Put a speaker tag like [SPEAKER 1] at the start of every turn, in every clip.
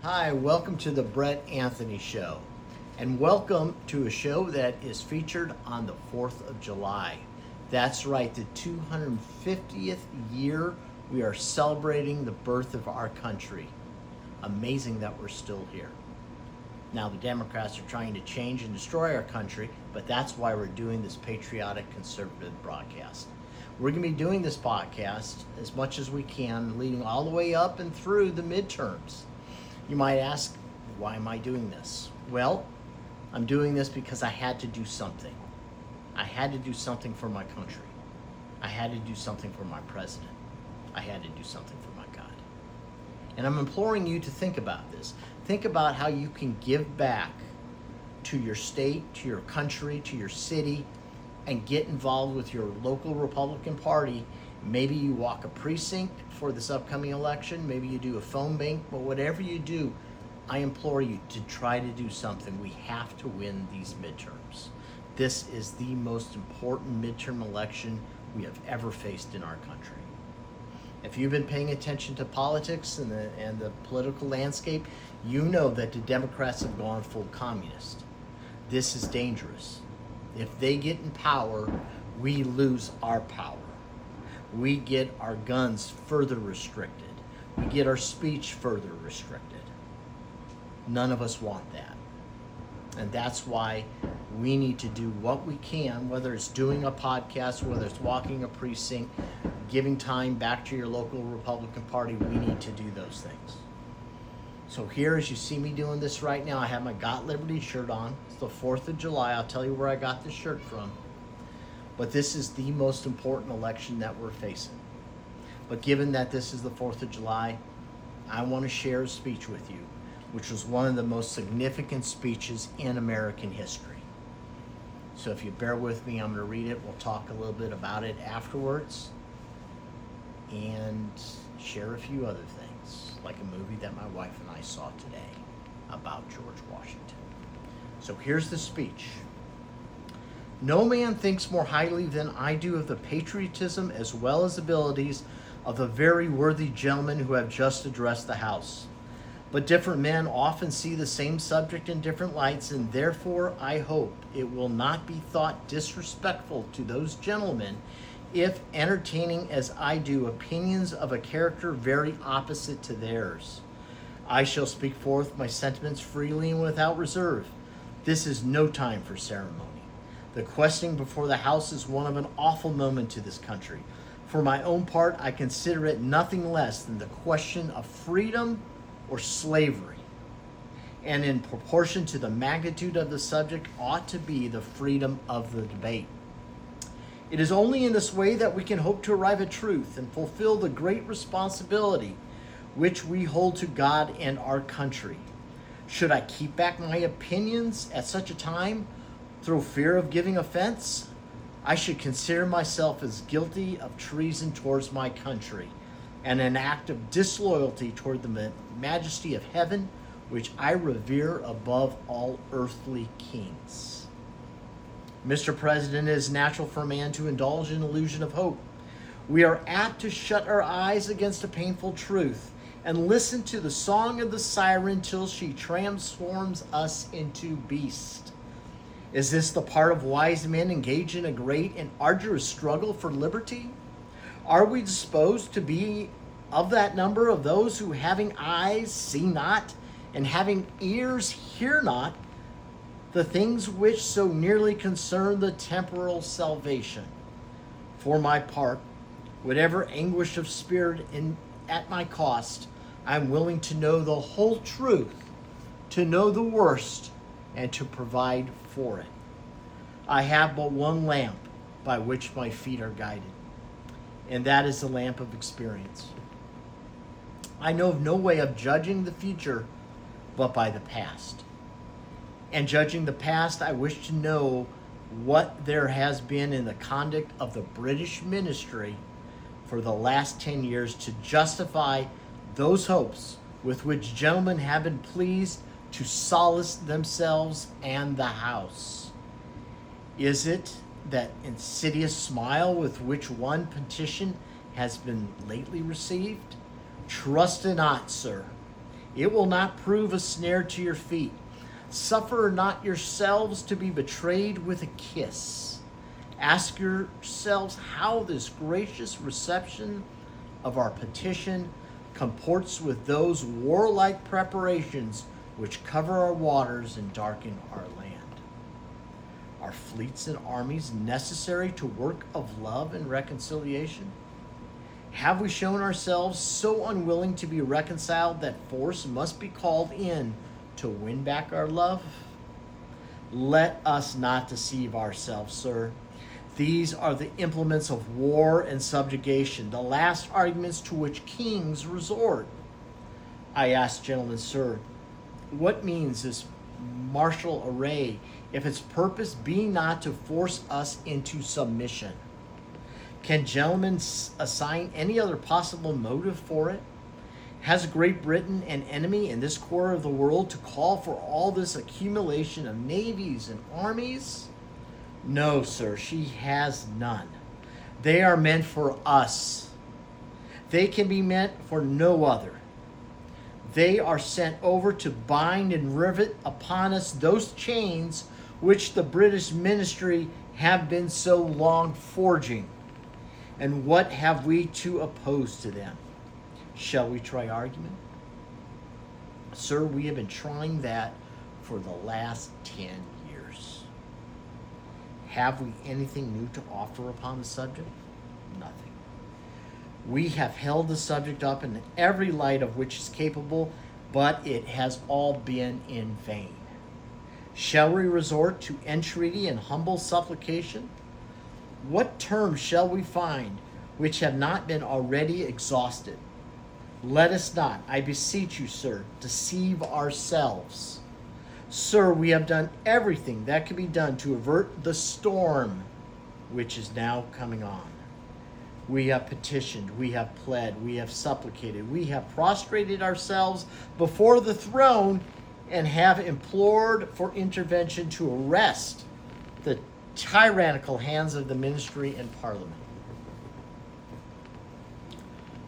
[SPEAKER 1] Hi, welcome to the Brett Anthony Show, and welcome to a show that is featured on the 4th of July. That's right, the 250th year we are celebrating the birth of our country. Amazing that we're still here. Now, the Democrats are trying to change and destroy our country, but that's why we're doing this patriotic conservative broadcast. We're going to be doing this podcast as much as we can, leading all the way up and through the midterms. You might ask, why am I doing this? Well, I'm doing this because I had to do something. I had to do something for my country. I had to do something for my president. I had to do something for my God. And I'm imploring you to think about this. Think about how you can give back to your state, to your country, to your city, and get involved with your local Republican Party. Maybe you walk a precinct for this upcoming election. Maybe you do a phone bank. But whatever you do, I implore you to try to do something. We have to win these midterms. This is the most important midterm election we have ever faced in our country. If you've been paying attention to politics and the political landscape, you know that the Democrats have gone full communist. This is dangerous. If they get in power, we lose our power. We get our guns further restricted. We get our speech further restricted. None of us want that. And that's why we need to do what we can, whether it's doing a podcast, whether it's walking a precinct, giving time back to your local Republican Party. We need to do those things. So here, as you see me doing this right now, I have my Got Liberty shirt on. It's the 4th of July. I'll tell you where I got this shirt from. But this is the most important election that we're facing. But given that this is the 4th of July, I want to share a speech with you, which was one of the most significant speeches in American history. So if you bear with me, I'm going to read it. We'll talk a little bit about it afterwards and share a few other things, like a movie that my wife and I saw today about George Washington. So here's the speech. No man thinks more highly than I do of the patriotism as well as abilities of the very worthy gentlemen who have just addressed the House. But different men often see the same subject in different lights, and therefore I hope it will not be thought disrespectful to those gentlemen if, entertaining as I do opinions of a character very opposite to theirs, I shall speak forth my sentiments freely and without reserve. This is no time for ceremony. The questioning before the House is one of an awful moment to this country. For my own part, I consider it nothing less than the question of freedom or slavery, and in proportion to the magnitude of the subject ought to be the freedom of the debate. It is only in this way that we can hope to arrive at truth and fulfill the great responsibility which we hold to God and our country. Should I keep back my opinions at such a time through fear of giving offense, I should consider myself as guilty of treason towards my country and an act of disloyalty toward the majesty of heaven, which I revere above all earthly kings. Mr. President, it is natural for man to indulge in illusion of hope. We are apt to shut our eyes against a painful truth and listen to the song of the siren till she transforms us into beasts. Is this the part of wise men engaged in a great and arduous struggle for liberty? Are we disposed to be of that number of those who, having eyes, see not, and having ears, hear not, the things which so nearly concern the temporal salvation? For my part, whatever anguish of spirit at my cost, I'm willing to know the whole truth, to know the worst, and to provide for it. I have but one lamp by which my feet are guided, and that is the lamp of experience. I know of no way of judging the future but by the past. And judging the past, I wish to know what there has been in the conduct of the British ministry for the last 10 years to justify those hopes with which gentlemen have been pleased to solace themselves and the House. Is it that insidious smile with which one petition has been lately received? Trust not, sir. It will not prove a snare to your feet. Suffer not yourselves to be betrayed with a kiss. Ask yourselves how this gracious reception of our petition comports with those warlike preparations which cover our waters and darken our land. Are fleets and armies necessary to work of love and reconciliation? Have we shown ourselves so unwilling to be reconciled that force must be called in to win back our love? Let us not deceive ourselves, sir. These are the implements of war and subjugation, the last arguments to which kings resort. I ask, gentlemen, sir, what means this martial array if its purpose be not to force us into submission? Can gentlemen assign any other possible motive for it? Has Great Britain an enemy in this quarter of the world to call for all this accumulation of navies and armies? No, sir, she has none. They are meant for us. They can be meant for no other. They are sent over to bind and rivet upon us those chains which the British ministry have been so long forging. And what have we to oppose to them? Shall we try argument? Sir, we have been trying that for the last 10 years. Have we anything new to offer upon the subject? Nothing. We have held the subject up in every light of which is capable, but it has all been in vain. Shall we resort to entreaty and humble supplication? What terms shall we find which have not been already exhausted? Let us not, I beseech you, sir, deceive ourselves. Sir, we have done everything that can be done to avert the storm which is now coming on. We have petitioned, we have pled, we have supplicated, we have prostrated ourselves before the throne and have implored for intervention to arrest the tyrannical hands of the ministry and parliament.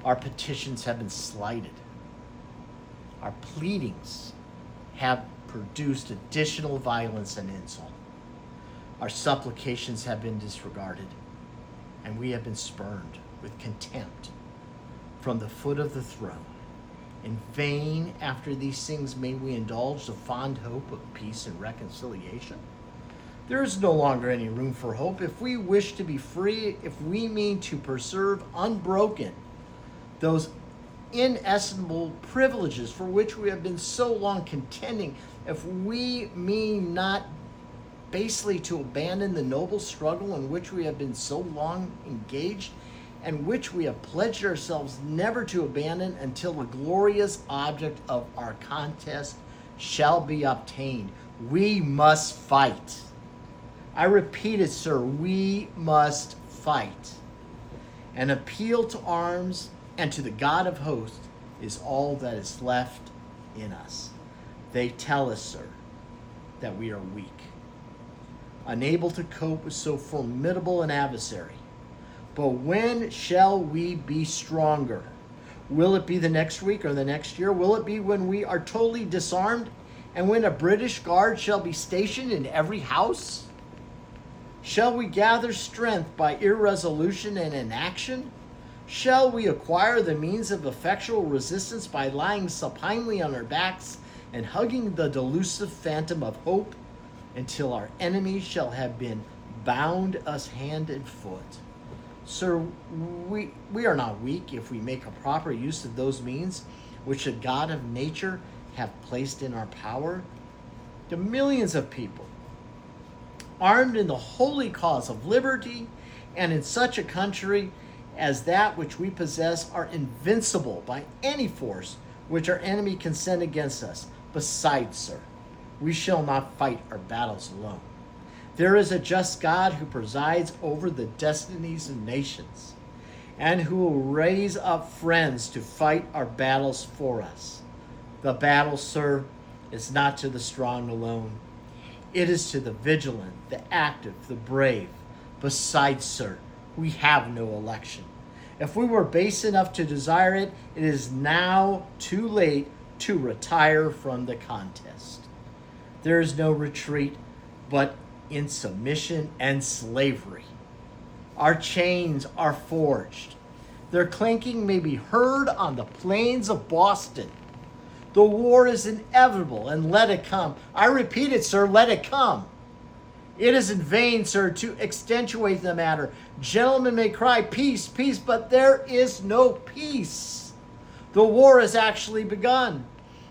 [SPEAKER 1] Our petitions have been slighted. Our pleadings have produced additional violence and insult. Our supplications have been disregarded, and we have been spurned with contempt from the foot of the throne. In vain, after these things, may we indulge the fond hope of peace and reconciliation? There is no longer any room for hope. If we wish to be free, if we mean to preserve unbroken those inestimable privileges for which we have been so long contending, if we mean not basely to abandon the noble struggle in which we have been so long engaged, and which we have pledged ourselves never to abandon until the glorious object of our contest shall be obtained, we must fight. I repeat it, sir, we must fight. An appeal to arms and to the God of hosts is all that is left in us. They tell us, sir, that we are weak, unable to cope with so formidable an adversary. But when shall we be stronger? Will it be the next week or the next year? Will it be when we are totally disarmed and when a British guard shall be stationed in every house? Shall we gather strength by irresolution and inaction? Shall we acquire the means of effectual resistance by lying supinely on our backs and hugging the delusive phantom of hope until our enemies shall have been bound us hand and foot? Sir, we are not weak if we make a proper use of those means which the God of nature have placed in our power. The millions of people armed in the holy cause of liberty and in such a country as that which we possess are invincible by any force which our enemy can send against us. Besides, sir, we shall not fight our battles alone. There is a just God who presides over the destinies of nations and who will raise up friends to fight our battles for us. The battle, sir, is not to the strong alone. It is to the vigilant, the active, the brave. Besides, sir, we have no election. If we were base enough to desire it, it is now too late to retire from the contest. There is no retreat but in submission and slavery. Our chains are forged. Their clanking may be heard on the plains of Boston. The war is inevitable, and let it come. I repeat it, sir, let it come. It is in vain, sir, to extenuate the matter. Gentlemen may cry, peace, peace, but there is no peace. The war has actually begun.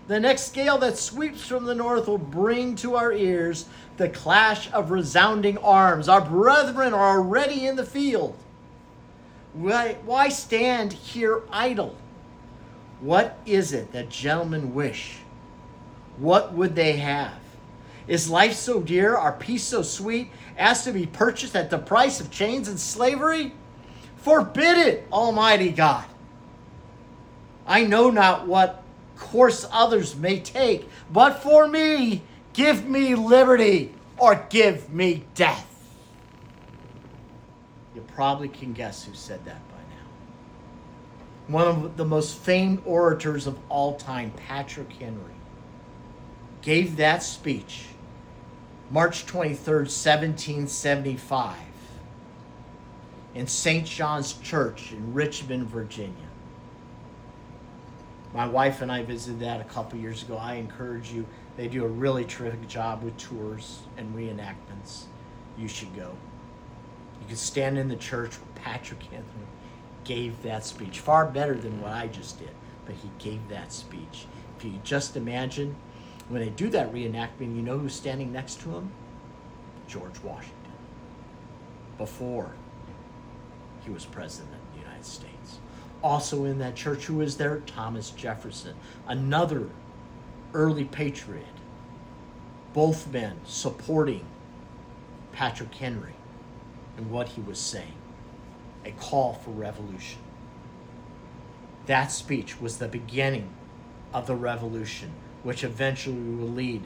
[SPEAKER 1] The next gale that sweeps from the north will bring to our ears the clash of resounding arms. Our brethren are already in the field. Why stand here idle? What is it that gentlemen wish? What would they have? Is life so dear, our peace so sweet, as to be purchased at the price of chains and slavery? Forbid it, Almighty God. I know not what course others may take, but for me, give me liberty or give me death. You probably can guess who said that by now. One of the most famed orators of all time, Patrick Henry, gave that speech March 23rd, 1775 in St. John's Church in Richmond, Virginia. My wife and I visited that a couple years ago. I encourage you. They do a really terrific job with tours and reenactments. You should go. You can stand in the church where Patrick Henry gave that speech. Far better than what I just did, but he gave that speech. If you just imagine, when they do that reenactment, you know who's standing next to him? George Washington. Before he was president of the United States. Also in that church, who was there? Thomas Jefferson, another early patriot. Both men supporting Patrick Henry and what he was saying. A call for revolution. That speech was the beginning of the revolution, which eventually will lead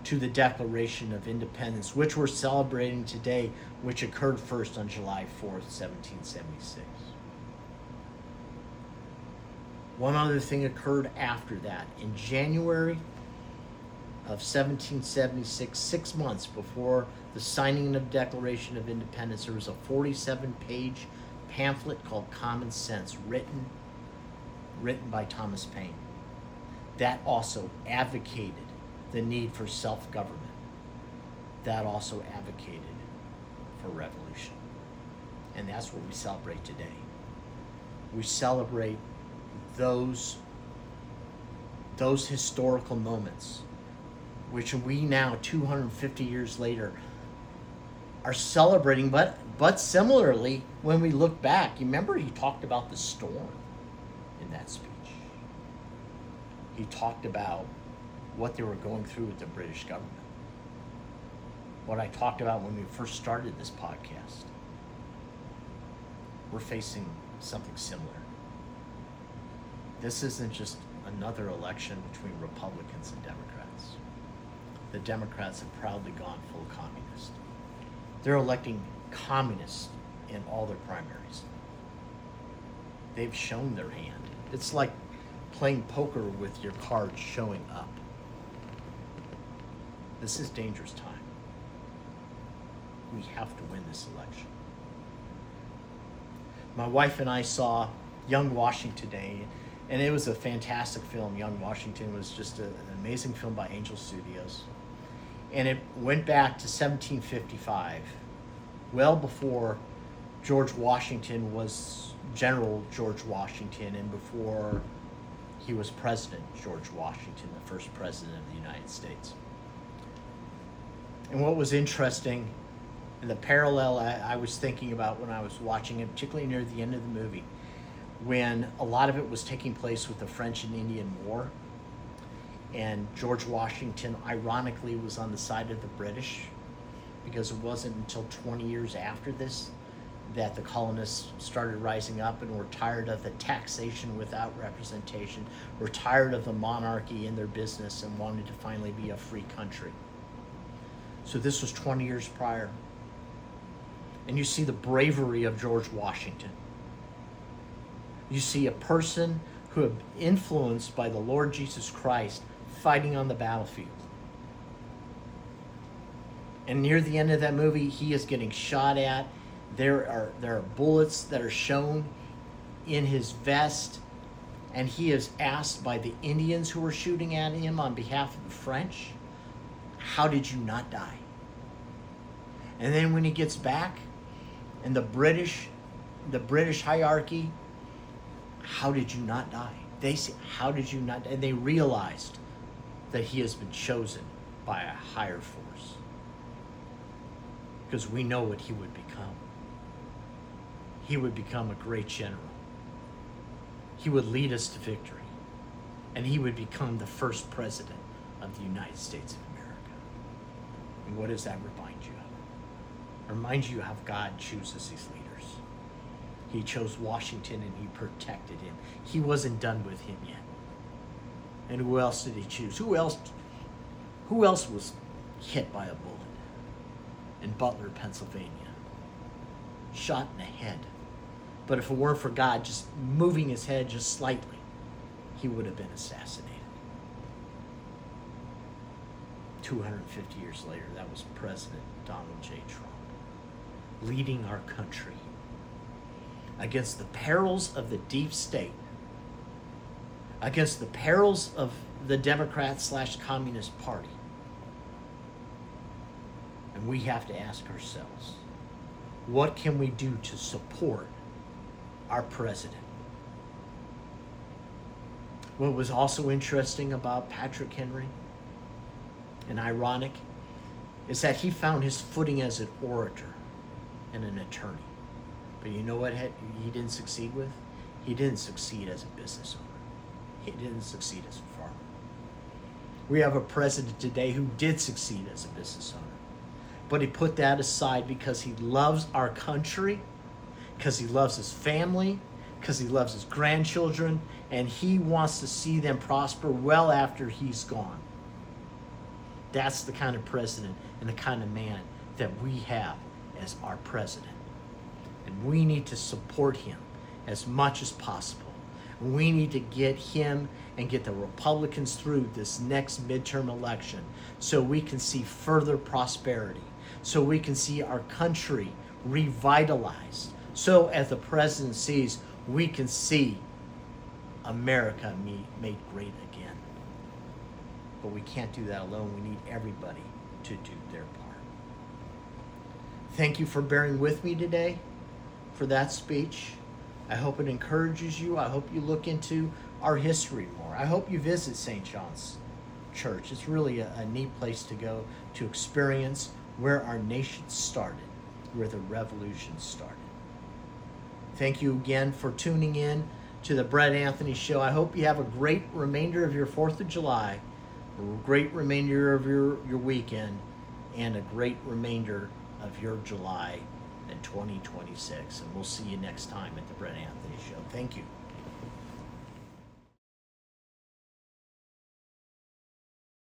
[SPEAKER 1] to the Declaration of Independence, which we're celebrating today, which occurred first on July 4th, 1776. One other thing occurred after that. In January of 1776, 6 months before the signing of the Declaration of Independence, there was a 47-page pamphlet called Common Sense, written by Thomas Paine. That also advocated the need for self-government. That also advocated for revolution. And that's what we celebrate today. We celebrate those historical moments, which we now, 250 years later, are celebrating, but similarly, when we look back, you remember he talked about the storm in that speech. He talked about what they were going through with the British government. What I talked about when we first started this podcast. We're facing something similar. This isn't just another election between Republicans and Democrats. The Democrats have proudly gone full communist. They're electing communists in all their primaries. They've shown their hand. It's like playing poker with your cards showing up. This is dangerous time. We have to win this election. My wife and I saw Young Washington today, and it was a fantastic film. Young Washington was just an amazing film by Angel Studios. And it went back to 1755, well before George Washington was General George Washington, and before he was President George Washington, the first president of the United States. And what was interesting, and the parallel I was thinking about when I was watching it, particularly near the end of the movie, when a lot of it was taking place with the French and Indian War, and George Washington ironically was on the side of the British, because it wasn't until 20 years after this that the colonists started rising up and were tired of the taxation without representation, were tired of the monarchy in their business, and wanted to finally be a free country. So this was 20 years prior. And you see the bravery of George Washington. You see a person who have been influenced by the Lord Jesus Christ fighting on the battlefield. And near the end of that movie, he is getting shot at. There are bullets that are shown in his vest, and he is asked by the Indians who were shooting at him on behalf of the French, "How did you not die?" And then when he gets back, and the British hierarchy, "How did you not die?" They say, "How did you not die?" And they realized that he has been chosen by a higher force. Because we know what he would become. He would become a great general. He would lead us to victory. And he would become the first president of the United States of America. And what does that remind you of? It reminds you how God chooses these leaders. He chose Washington and he protected him. He wasn't done with him yet. And who else did he choose? Who else was hit by a bullet in Butler, Pennsylvania? Shot in the head. But if it weren't for God just moving his head just slightly, he would have been assassinated. 250 years later, that was President Donald J. Trump, leading our country against the perils of the deep state, against the perils of the Democrat/Communist Party. And we have to ask ourselves, what can we do to support our president? What was also interesting about Patrick Henry, and ironic, is that he found his footing as an orator and an attorney. But you know what he didn't succeed with? He didn't succeed as a business owner. He didn't succeed as a farmer. We have a president today who did succeed as a business owner. But he put that aside because he loves our country, because he loves his family, because he loves his grandchildren, and he wants to see them prosper well after he's gone. That's the kind of president and the kind of man that we have as our president. And we need to support him as much as possible. We need to get him and get the Republicans through this next midterm election so we can see further prosperity, so we can see our country revitalized. So as the president sees, we can see America made great again. But we can't do that alone. We need everybody to do their part. Thank you for bearing with me today for that speech. I hope it encourages you. I hope you look into our history more. I hope you visit St. John's Church. It's really a neat place to go to experience where our nation started, where the revolution started. Thank you again for tuning in to the Brett Anthony Show. I hope you have a great remainder of your 4th of July, a great remainder of your weekend, and a great remainder of your July in 2026. And we'll see you next time at the Brett Anthony Show. Thank you.